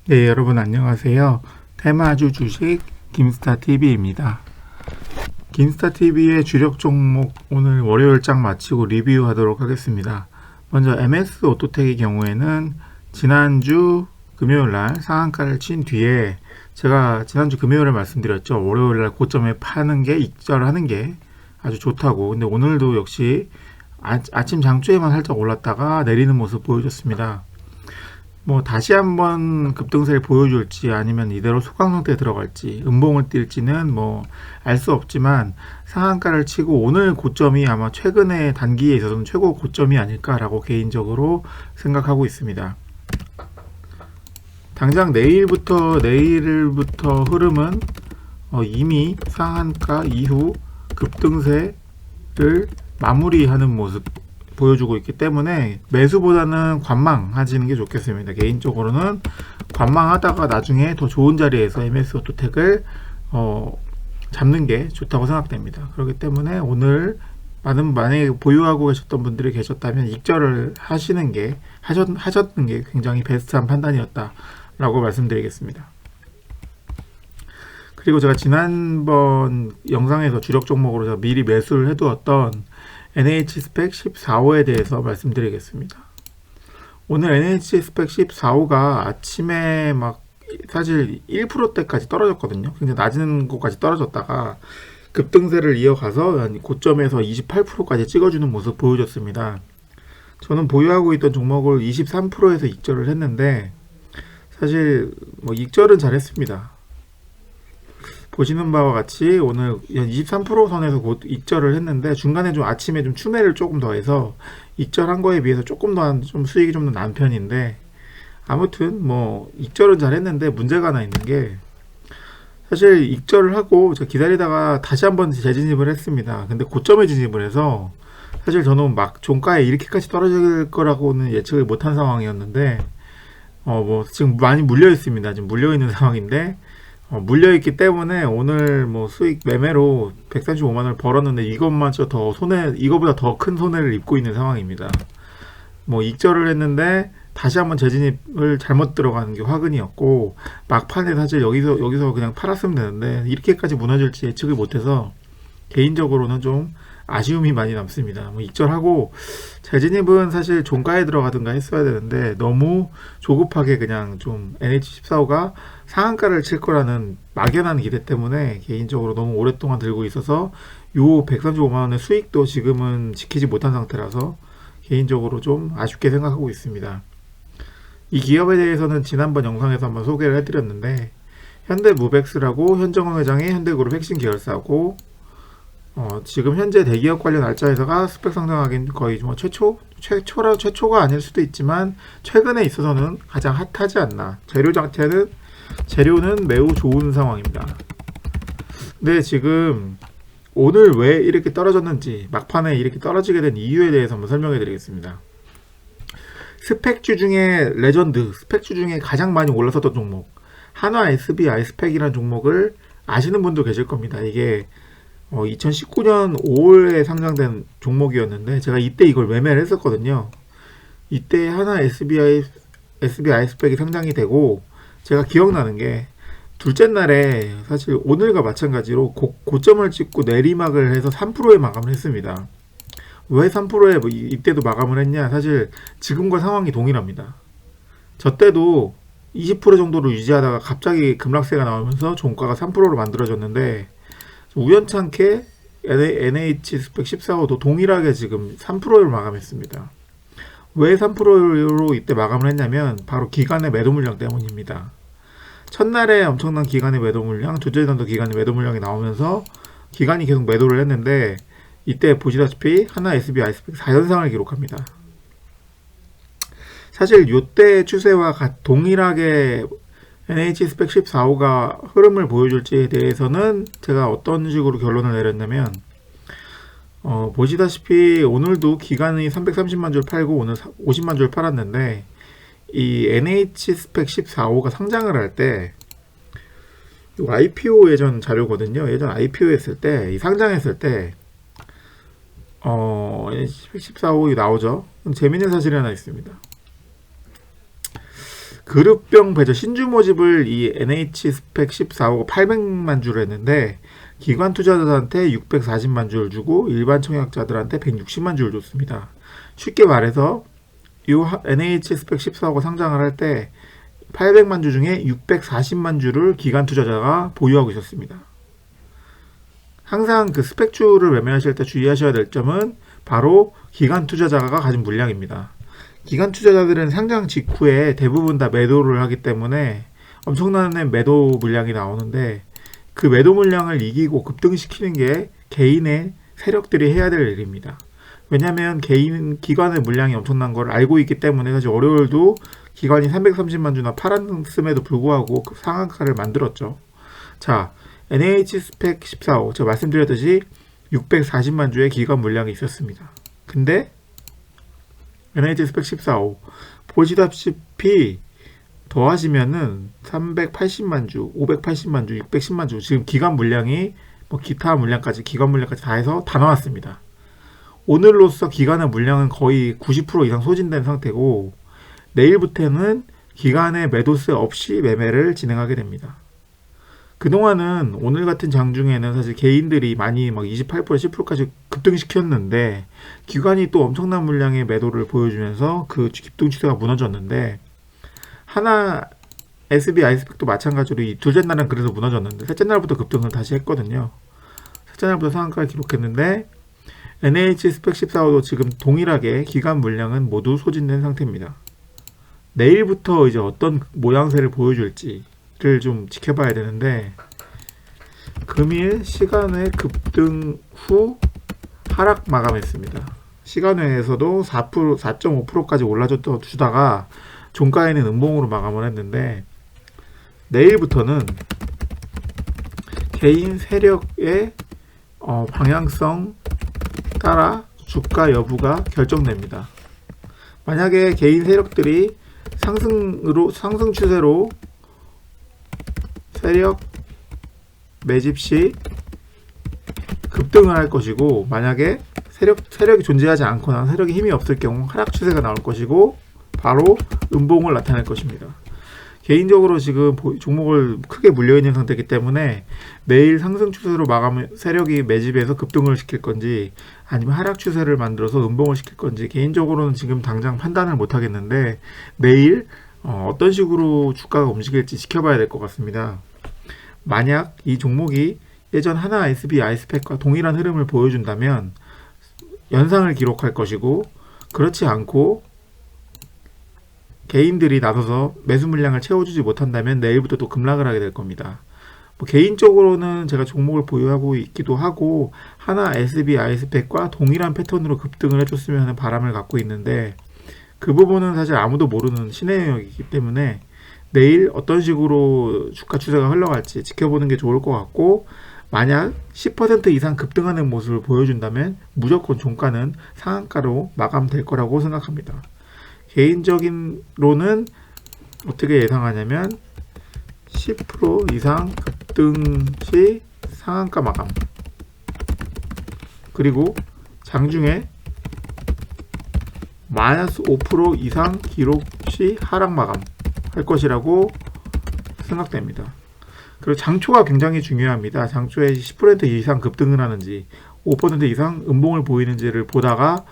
네, 여러분 안녕하세요. 테마주 주식 김스타TV입니다. 김스타TV의 주력 종목 오늘 월요일장 마치고 리뷰하도록 하겠습니다. 먼저 MS 오토텍의 경우에는 지난주 금요일날 상한가를 친 뒤에 제가 지난주 금요일에 말씀드렸죠. 월요일날 고점에 파는 게 익절하는 게 아주 좋다고. 근데 오늘도 역시 아침 장초에만 살짝 올랐다가 내리는 모습 보여줬습니다. 뭐 다시 한번 급등세를 보여줄지 아니면 이대로 소강 상태에 들어갈지 음봉을 뛸지는 뭐 알 수 없지만 상한가를 치고 오늘 고점이 아마 최근의 단기에 있어서는 최고 고점이 아닐까라고 개인적으로 생각하고 있습니다. 당장 내일부터 흐름은 이미 상한가 이후 급등세를 마무리하는 모습 보여주고 있기 때문에 매수보다는 관망하시는 게 좋겠습니다. 개인적으로는 관망하다가 나중에 더 좋은 자리에서 MS 오토텍을 잡는 게 좋다고 생각됩니다. 그렇기 때문에 오늘 만약에 보유하고 계셨던 분들이 계셨다면 익절을 하셨는 게 굉장히 베스트한 판단이었다라고 말씀드리겠습니다. 그리고 제가 지난번 영상에서 주력 종목으로 제가 미리 매수를 해두었던 NH스펙 14호에 대해서 말씀드리겠습니다. 오늘 NH스펙 14호가 아침에 막 사실 1%대까지 떨어졌거든요. 굉장히 낮은 곳까지 떨어졌다가 급등세를 이어가서 고점에서 28%까지 찍어주는 모습 보여줬습니다. 저는 보유하고 있던 종목을 23%에서 익절을 했는데 사실 뭐 익절은 잘했습니다. 보시는 바와 같이 오늘 23% 선에서 곧 익절을 했는데 중간에 좀 아침에 좀 추매를 조금 더해서 익절한 거에 비해서 조금 더 좀 수익이 좀 더 난 편인데 아무튼 뭐 익절은 잘 했는데 문제가 하나 있는 게 사실 익절을 하고 제가 기다리다가 다시 한번 재진입을 했습니다. 근데 고점에 진입을 해서 사실 저는 막 종가에 이렇게까지 떨어질 거라고는 예측을 못한 상황이었는데 뭐 지금 많이 물려 있습니다. 지금 물려 있는 상황인데 물려있기 때문에 오늘 뭐 수익 매매로 135만원을 벌었는데 이거보다 더 큰 손해를 입고 있는 상황입니다. 뭐 익절을 했는데 다시 한번 재진입을 잘못 들어가는 게 화근이었고 막판에 사실 여기서 그냥 팔았으면 되는데 이렇게까지 무너질지 예측을 못해서 개인적으로는 좀 아쉬움이 많이 남습니다. 뭐 익절하고 재진입은 사실 종가에 들어가든가 했어야 되는데 너무 조급하게 그냥 좀 NH14호가 상한가를 칠 거라는 막연한 기대 때문에 개인적으로 너무 오랫동안 들고 있어서 요 135만원의 수익도 지금은 지키지 못한 상태라서 개인적으로 좀 아쉽게 생각하고 있습니다. 이 기업에 대해서는 지난번 영상에서 한번 소개를 해드렸는데 현대무벡스라고 현정원 회장의 현대그룹 핵심 계열사고 지금 현재 대기업 관련 알짜에서가 스펙 상승하기는 거의 뭐 최초가 아닐 수도 있지만 최근에 있어서는 가장 핫하지 않나. 재료는 매우 좋은 상황입니다. 근데 지금 오늘 왜 이렇게 떨어졌는지 막판에 이렇게 떨어지게 된 이유에 대해서 한번 설명해 드리겠습니다. 스펙주 중에 레전드, 스펙주 중에 가장 많이 올랐었던 종목 한화 SBI 스펙이라는 종목을 아시는 분도 계실 겁니다. 이게 2019년 5월에 상장된 종목이었는데 제가 이때 이걸 매매를 했었거든요. 이때 하나 SBI 스펙이 상장이 되고 제가 기억나는 게 둘째 날에 사실 오늘과 마찬가지로 고점을 찍고 내리막을 해서 3%에 마감을 했습니다. 왜 3%에 이때도 마감을 했냐? 사실 지금과 상황이 동일합니다. 저 때도 20% 정도로 유지하다가 갑자기 급락세가 나오면서 종가가 3%로 만들어졌는데 우연찮게 NH 스펙 14호도 동일하게 지금 3%를 마감했습니다. 왜 3%로 이때 마감을 했냐면 바로 기관의 매도 물량 때문입니다. 첫날에 엄청난 기관의 매도 물량, 둘째 날도 기관의 매도 물량이 나오면서 기관이 계속 매도를 했는데 이때 보시다시피 하나 SBI 스펙 4연상을 기록합니다. 사실 이때 추세와 동일하게 NH 스펙 14호가 흐름을 보여줄지에 대해서는 제가 어떤 식으로 결론을 내렸냐면 보시다시피 오늘도 기간이 330만 줄 팔고 오늘 50만 줄 팔았는데 이 NH 스펙 14호가 상장을 할 때 IPO 예전 자료거든요. 예전 IPO 했을 때 상장했을 때 NH 스펙 14호 나오죠. 재밌는 사실이 하나 있습니다. 그룹병 배저 신주 모집을 이 NH 스펙 14호가 800만 주를 했는데 기관 투자자들한테 640만 주를 주고 일반 청약자들한테 160만 주를 줬습니다. 쉽게 말해서 이 NH 스펙 14호가 상장을 할 때 800만 주 중에 640만 주를 기관 투자자가 보유하고 있었습니다. 항상 그 스펙주를 매매하실 때 주의하셔야 될 점은 바로 기관 투자자가 가진 물량입니다. 기관 투자자들은 상장 직후에 대부분 다 매도를 하기 때문에 엄청난 매도 물량이 나오는데 그 매도 물량을 이기고 급등시키는 게 개인의 세력들이 해야 될 일입니다. 왜냐하면 기관의 물량이 엄청난 걸 알고 있기 때문에 사실 월요일도 기관이 330만 주나 팔았음에도 불구하고 그 상한가를 만들었죠. 자, NH 스펙 14호 제가 말씀드렸듯이 640만 주의 기관 물량이 있었습니다. 근데 NH 스펙 14호 보시다시피 더하시면은 380만 주, 580만 주, 610만 주 지금 기관 물량이 뭐 기타 물량까지 기관 물량까지 다 해서 다 나왔습니다. 오늘로써 기관의 물량은 거의 90% 이상 소진된 상태고 내일부터는 기관의 매도세 없이 매매를 진행하게 됩니다. 그동안은 오늘 같은 장중에는 사실 개인들이 많이 막 28%, 10%까지 급등시켰는데 기관이 또 엄청난 물량의 매도를 보여주면서 그 급등 추세가 무너졌는데 하나 SB 아이스팩도 마찬가지로 이 둘째 날은 그래서 무너졌는데 셋째 날부터 급등을 다시 했거든요. 셋째 날부터 상한가를 기록했는데 NH 스펙 14호도 지금 동일하게 기관 물량은 모두 소진된 상태입니다. 내일부터 이제 어떤 모양새를 보여줄지를 좀 지켜봐야 되는데 금일 시간외 급등 후 하락 마감했습니다. 시간외에서도 4.5%까지 올라주다가 종가에는 음봉으로 마감을 했는데 내일부터는 개인 세력의 방향성 따라 주가 여부가 결정됩니다. 만약에 개인 세력들이 상승 추세로 세력 매집 시 급등을 할 것이고 만약에 세력이 존재하지 않거나 세력이 힘이 없을 경우 하락 추세가 나올 것이고 바로 음봉을 나타낼 것입니다. 개인적으로 지금 종목을 크게 물려있는 상태이기 때문에 내일 상승 추세로 세력이 매집해서 급등을 시킬 건지 아니면 하락 추세를 만들어서 음봉을 시킬 건지 개인적으로는 지금 당장 판단을 못 하겠는데 내일 어떤 식으로 주가가 움직일지 지켜봐야 될 것 같습니다. 만약 이 종목이 예전 하나 SB 아이스팩과 동일한 흐름을 보여준다면 연상을 기록할 것이고 그렇지 않고 개인들이 나서서 매수 물량을 채워주지 못한다면 내일부터 또 급락을 하게 될 겁니다. 개인적으로는 제가 종목을 보유하고 있기도 하고 하나 SB 아이스팩과 동일한 패턴으로 급등을 해줬으면 하는 바람을 갖고 있는데 그 부분은 사실 아무도 모르는 신의 영역이기 때문에 내일 어떤 식으로 주가 추세가 흘러갈지 지켜보는 게 좋을 것 같고 만약 10% 이상 급등하는 모습을 보여준다면 무조건 종가는 상한가로 마감될 거라고 생각합니다. 개인적인로는 어떻게 예상하냐면 10% 이상 급등 시 상한가 마감 그리고 장중에 마이너스 5% 이상 기록 시 하락 마감 할 것이라고 생각됩니다. 그리고 장초가 굉장히 중요합니다. 장초에 10% 이상 급등을 하는지 5% 이상 음봉을 보이는지를 보다가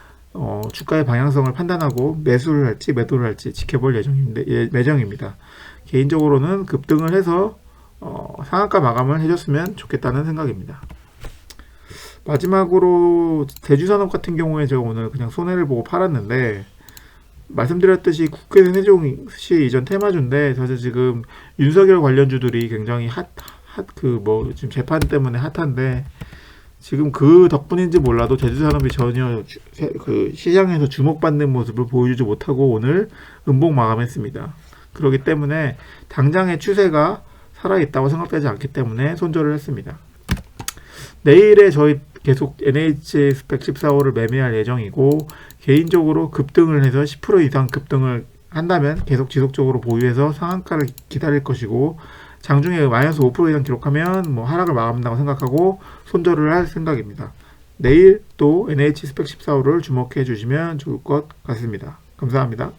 주가의 방향성을 판단하고 매수를 할지 매도를 할지 지켜볼 예정입니다. 개인적으로는 급등을 해서 상한가 마감을 해줬으면 좋겠다는 생각입니다. 마지막으로 대주산업 같은 경우에 제가 오늘 그냥 손해를 보고 팔았는데 말씀드렸듯이 국회 세종 시 이전 테마주인데 사실 지금 윤석열 관련주들이 굉장히 지금 재판 때문에 핫한데 지금 그 덕분인지 몰라도 제주산업이 전혀 그 시장에서 주목받는 모습을 보여주지 못하고 오늘 음봉 마감했습니다. 그렇기 때문에 당장의 추세가 살아있다고 생각되지 않기 때문에 손절을 했습니다. 내일에 저희 계속 NH 스펙 14호를 매매할 예정이고 개인적으로 급등을 해서 10% 이상 급등을 한다면 계속 지속적으로 보유해서 상한가를 기다릴 것이고 장중에 마이너스 5% 이상 기록하면 하락을 마감한다고 생각하고 손절을 할 생각입니다. 내일 또 NH 스펙 14호를 주목해 주시면 좋을 것 같습니다. 감사합니다.